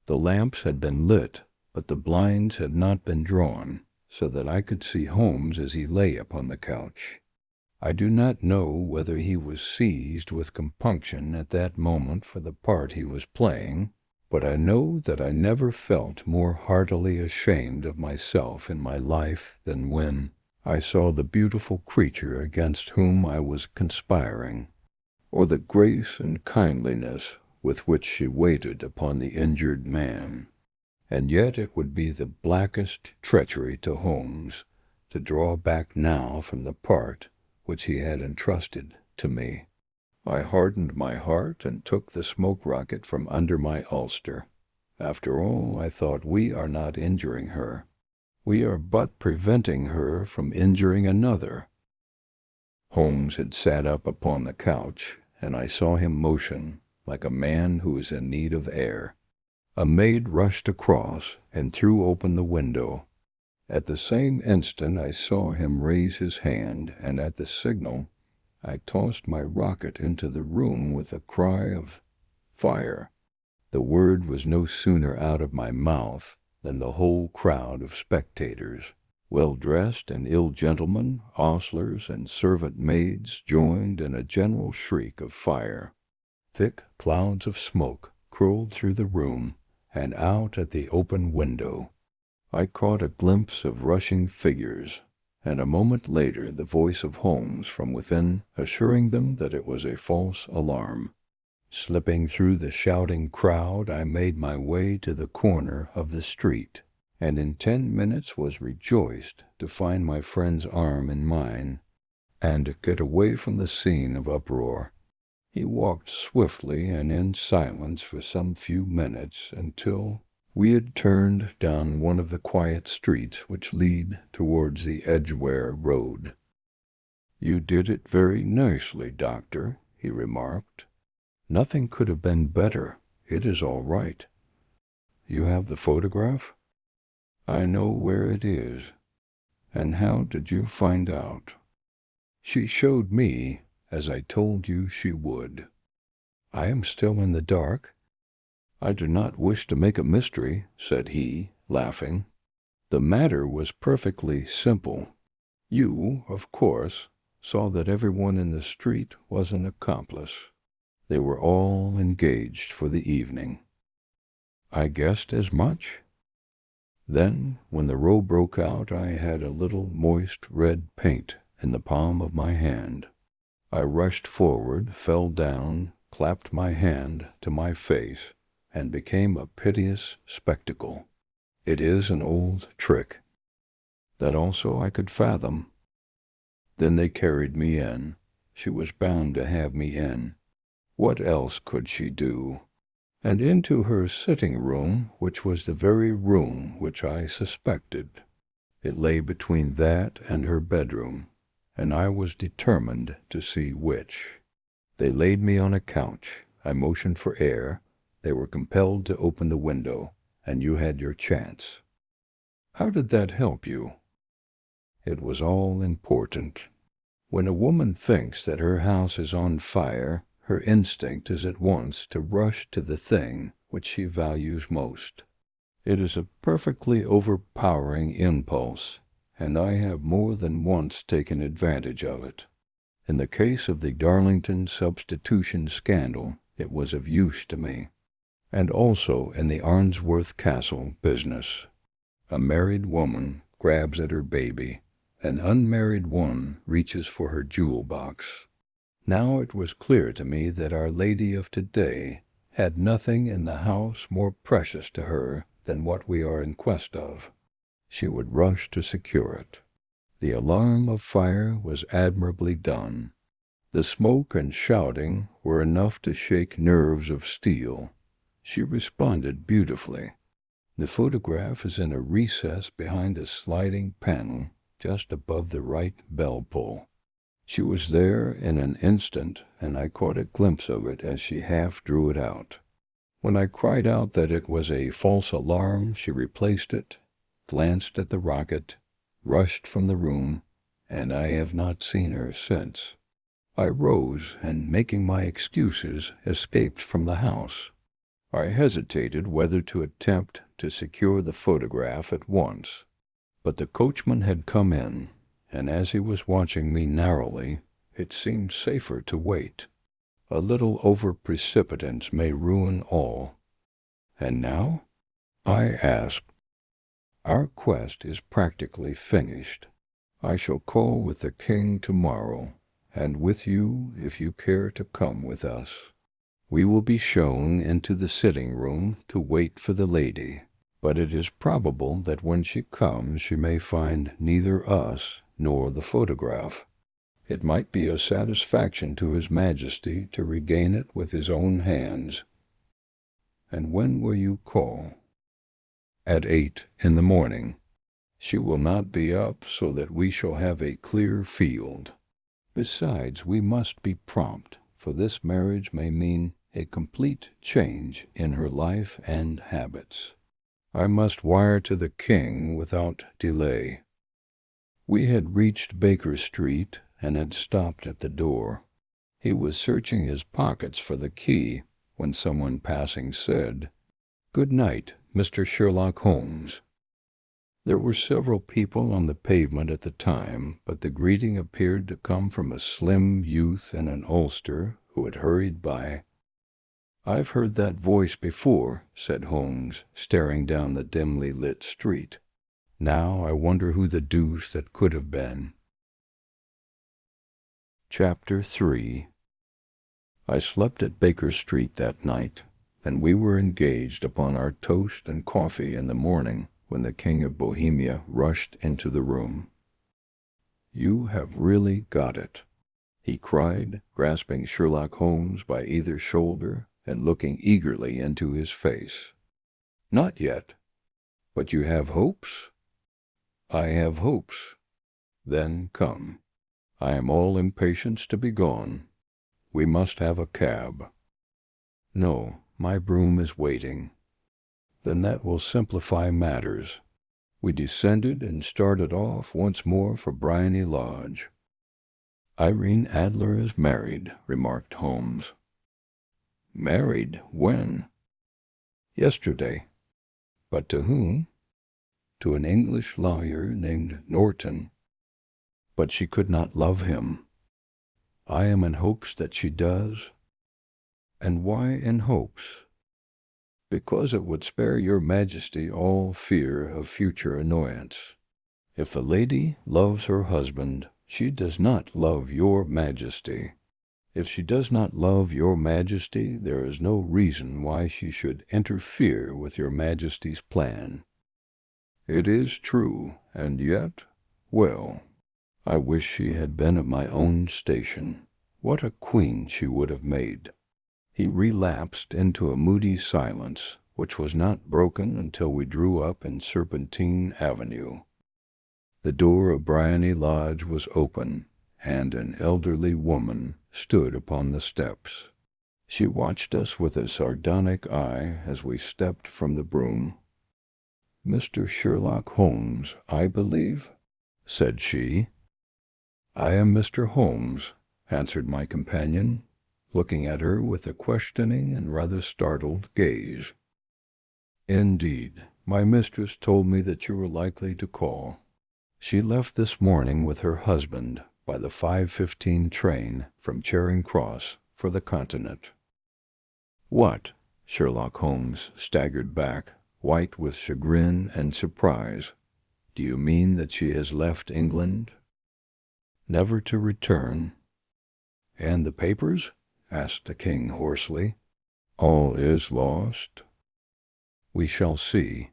The lamps had been lit, but the blinds had not been drawn, so that I could see Holmes as he lay upon the couch. I do not know whether he was seized with compunction at that moment for the part he was playing, but I know that I never felt more heartily ashamed of myself in my life than when I saw the beautiful creature against whom I was conspiring, or the grace and kindliness with which she waited upon the injured man. And yet it would be the blackest treachery to Holmes to draw back now from the part which he had entrusted to me. I hardened my heart and took the smoke rocket from under my ulster. After all, I thought, we are not injuring her. We are but preventing her from injuring another. Holmes had sat up upon the couch, and I saw him motion like a man who is in need of air. A maid rushed across and threw open the window. At the same instant I saw him raise his hand, and at the signal I tossed my rocket into the room with a cry of "Fire!" The word was no sooner out of my mouth than the whole crowd of spectators, well-dressed and ill gentlemen, ostlers, and servant-maids, joined in a general shriek of fire. Thick clouds of smoke curled through the room and out at the open window. I caught a glimpse of rushing figures, and a moment later the voice of Holmes from within assuring them that it was a false alarm. Slipping through the shouting crowd, I made my way to the corner of the street, and in 10 minutes was rejoiced to find my friend's arm in mine, and to get away from the scene of uproar. He walked swiftly and in silence for some few minutes until we had turned down one of the quiet streets which lead towards the Edgware Road. "You did it very nicely, Doctor," he remarked. "Nothing could have been better. It is all right. You have the photograph?" "I know where it is. And how did you find out?" She showed me, as I told you she would. I am still in the dark. I do not wish to make a mystery, said he, laughing. The matter was perfectly simple. You, of course, saw that everyone in the street was an accomplice. They were all engaged for the evening. I guessed as much. Then, when the row broke out, I had a little moist red paint in the palm of my hand. I rushed forward, fell down, clapped my hand to my face, and became a piteous spectacle. It is an old trick. That also I could fathom. Then they carried me in. She was bound to have me in. What else could she do? And into her sitting-room, which was the very room which I suspected. It lay between that and her bedroom, and I was determined to see which. They laid me on a couch. I motioned for air. They were compelled to open the window, and you had your chance. How did that help you? It was all important. When a woman thinks that her house is on fire, her instinct is at once to rush to the thing which she values most. It is a perfectly overpowering impulse, and I have more than once taken advantage of it. In the case of the Darlington substitution scandal, it was of use to me, and also in the Arnsworth Castle business. A married woman grabs at her baby. An unmarried one reaches for her jewel box. Now it was clear to me that Our Lady of today had nothing in the house more precious to her than what we are in quest of. She would rush to secure it. The alarm of fire was admirably done. The smoke and shouting were enough to shake nerves of steel. She responded beautifully. The photograph is in a recess behind a sliding panel just above the right bell pull. She was there in an instant, and I caught a glimpse of it as she half drew it out. When I cried out that it was a false alarm, she replaced it, glanced at the rocket, rushed from the room, and I have not seen her since. I rose, and making my excuses, escaped from the house. I hesitated whether to attempt to secure the photograph at once, but the coachman had come in, and as he was watching me narrowly, it seemed safer to wait. A little over-precipitance may ruin all. And now? I asked. Our quest is practically finished. I shall call with the king tomorrow, and with you if you care to come with us. We will be shown into the sitting-room to wait for the lady, but it is probable that when she comes she may find neither us nor the photograph. It might be a satisfaction to His Majesty to regain it with his own hands. And when will you call? At 8 in the morning. She will not be up, so that we shall have a clear field. Besides, we must be prompt, for this marriage may mean a complete change in her life and habits. I must wire to the king without delay. We had reached Baker Street and had stopped at the door. He was searching his pockets for the key when someone passing said, "Good night, Mr. Sherlock Holmes." There were several people on the pavement at the time, but the greeting appeared to come from a slim youth in an ulster who had hurried by. "I've heard that voice before," said Holmes, staring down the dimly lit street. "Now I wonder who the deuce that could have been." Chapter 3. I slept at Baker Street that night, and we were engaged upon our toast and coffee in the morning when the King of Bohemia rushed into the room. "You have really got it," he cried, grasping Sherlock Holmes by either shoulder and looking eagerly into his face. "Not yet. But you have hopes?" "I have hopes." "Then come. I am all impatience to be gone. We must have a cab." "No, my brougham is waiting." "Then that will simplify matters." We descended and started off once more for Briony Lodge. Irene Adler is married, remarked Holmes. Married? When? Yesterday. But to whom? To an English lawyer named Norton. But she could not love him. I am in hopes that she does. And why in hopes? Because it would spare your Majesty all fear of future annoyance. If the lady loves her husband, she does not love your Majesty. If she does not love your Majesty, there is no reason why she should interfere with your Majesty's plan. It is true, and yet, well, I wish she had been of my own station. What a queen she would have made. He relapsed into a moody silence, which was not broken until we drew up in Serpentine Avenue. The door of Briony Lodge was open, and an elderly woman stood upon the steps. She watched us with a sardonic eye as we stepped from the brougham. "Mr. Sherlock Holmes, I believe?" said she. "I am Mr. Holmes," answered my companion, looking at her with a questioning and rather startled gaze. "Indeed, my mistress told me that you were likely to call. She left this morning with her husband by the 5:15 train from Charing Cross for the Continent." "What?" Sherlock Holmes staggered back, white with chagrin and surprise. "Do you mean that she has left England?" "Never to return." "And the papers?" asked the king hoarsely. "All is lost?" "We shall see."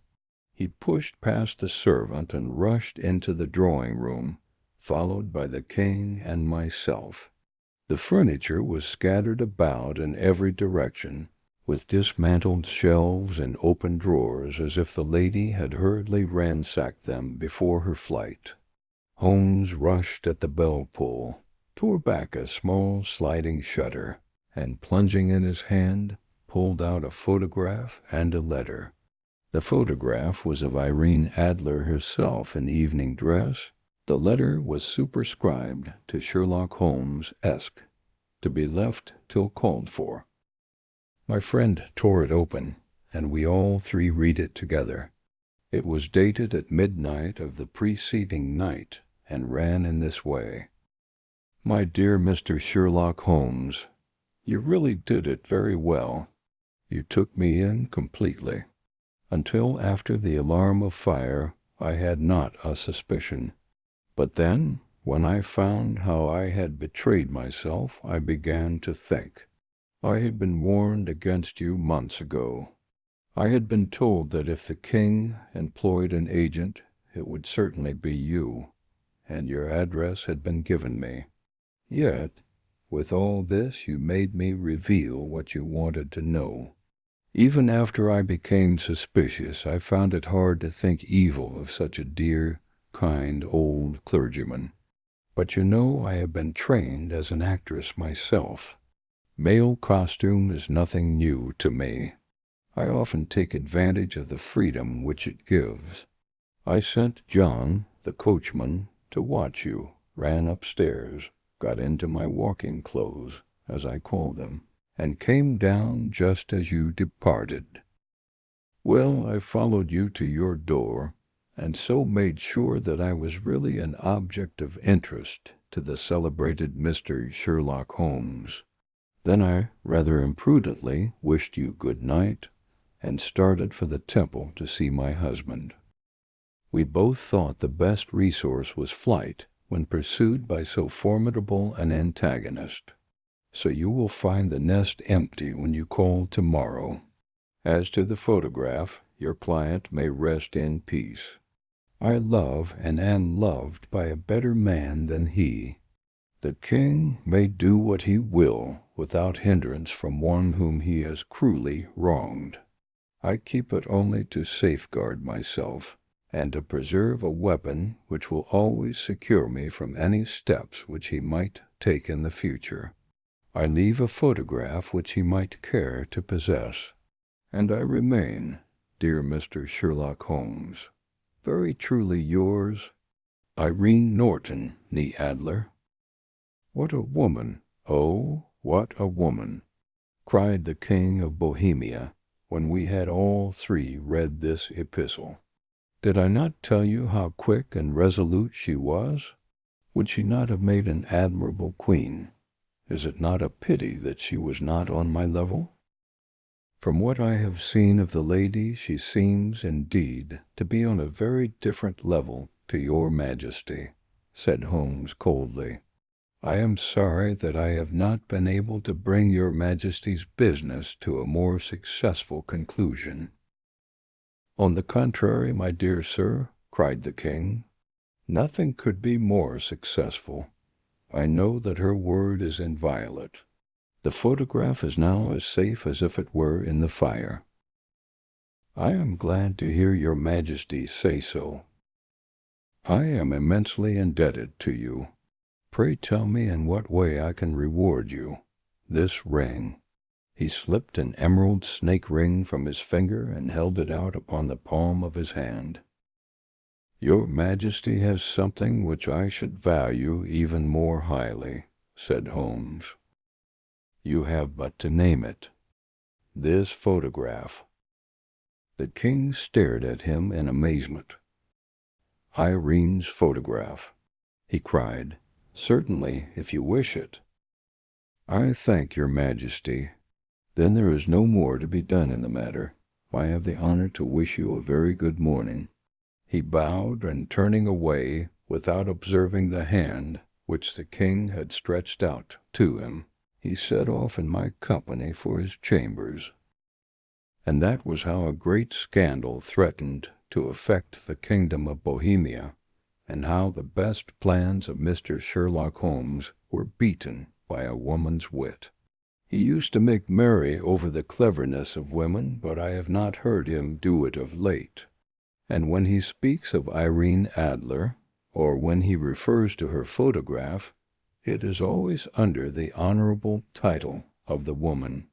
He pushed past the servant and rushed into the drawing-room, followed by the king and myself. The furniture was scattered about in every direction, with dismantled shelves and open drawers, as if the lady had hurriedly ransacked them before her flight. Holmes rushed at the bell-pull, tore back a small sliding shutter, and plunging in his hand, pulled out a photograph and a letter. The photograph was of Irene Adler herself in evening dress. The letter was superscribed to Sherlock Holmes, Esq., to be left till called for. My friend tore it open, and we all three read it together. It was dated at midnight of the preceding night, and ran in this way: "My dear Mr. Sherlock Holmes, you really did it very well. You took me in completely. Until after the alarm of fire, I had not a suspicion. But then, when I found how I had betrayed myself, I began to think. I had been warned against you months ago. I had been told that if the king employed an agent, it would certainly be you, and your address had been given me. Yet, with all this, you made me reveal what you wanted to know. Even after I became suspicious, I found it hard to think evil of such a dear, kind old clergyman. But you know I have been trained as an actress myself. Male costume is nothing new to me. I often take advantage of the freedom which it gives. I sent John, the coachman, to watch you, ran upstairs, got into my walking clothes, as I call them, and came down just as you departed. Well, I followed you to your door, and so made sure that I was really an object of interest to the celebrated Mr. Sherlock Holmes. Then I, rather imprudently, wished you good night, and started for the temple to see my husband. We both thought the best resource was flight when pursued by so formidable an antagonist. So you will find the nest empty when you call tomorrow. As to the photograph, your client may rest in peace. I love and am loved by a better man than he. The king may do what he will without hindrance from one whom he has cruelly wronged. I keep it only to safeguard myself, and to preserve a weapon which will always secure me from any steps which he might take in the future. I leave a photograph which he might care to possess, and I remain, dear Mr. Sherlock Holmes, very truly yours, Irene Norton, née Adler. "What a woman! Oh, what a woman!" cried the King of Bohemia, when we had all three read this epistle. "Did I not tell you how quick and resolute she was? Would she not have made an admirable queen? Is it not a pity that she was not on my level? From what I have seen of the lady, she seems, indeed, to be on a very different level to your Majesty," said Holmes coldly. "I am sorry that I have not been able to bring your Majesty's business to a more successful conclusion." "On the contrary, my dear sir," cried the King, "nothing could be more successful. I know that her word is inviolate. The photograph is now as safe as if it were in the fire." "I am glad to hear your Majesty say so." "I am immensely indebted to you. Pray tell me in what way I can reward you. This ring." He slipped an emerald snake ring from his finger and held it out upon the palm of his hand. "Your Majesty has something which I should value even more highly," said Holmes. "You have but to name it. This photograph." The King stared at him in amazement. "Irene's photograph," he cried. "Certainly, if you wish it." "I thank your Majesty. Then there is no more to be done in the matter. I have the honor to wish you a very good morning." He bowed, and turning away, without observing the hand which the King had stretched out to him, he set off in my company for his chambers. And that was how a great scandal threatened to affect the kingdom of Bohemia, and how the best plans of Mr. Sherlock Holmes were beaten by a woman's wit. He used to make merry over the cleverness of women, but I have not heard him do it of late. And when he speaks of Irene Adler, or when he refers to her photograph, it is always under the honorable title of the woman.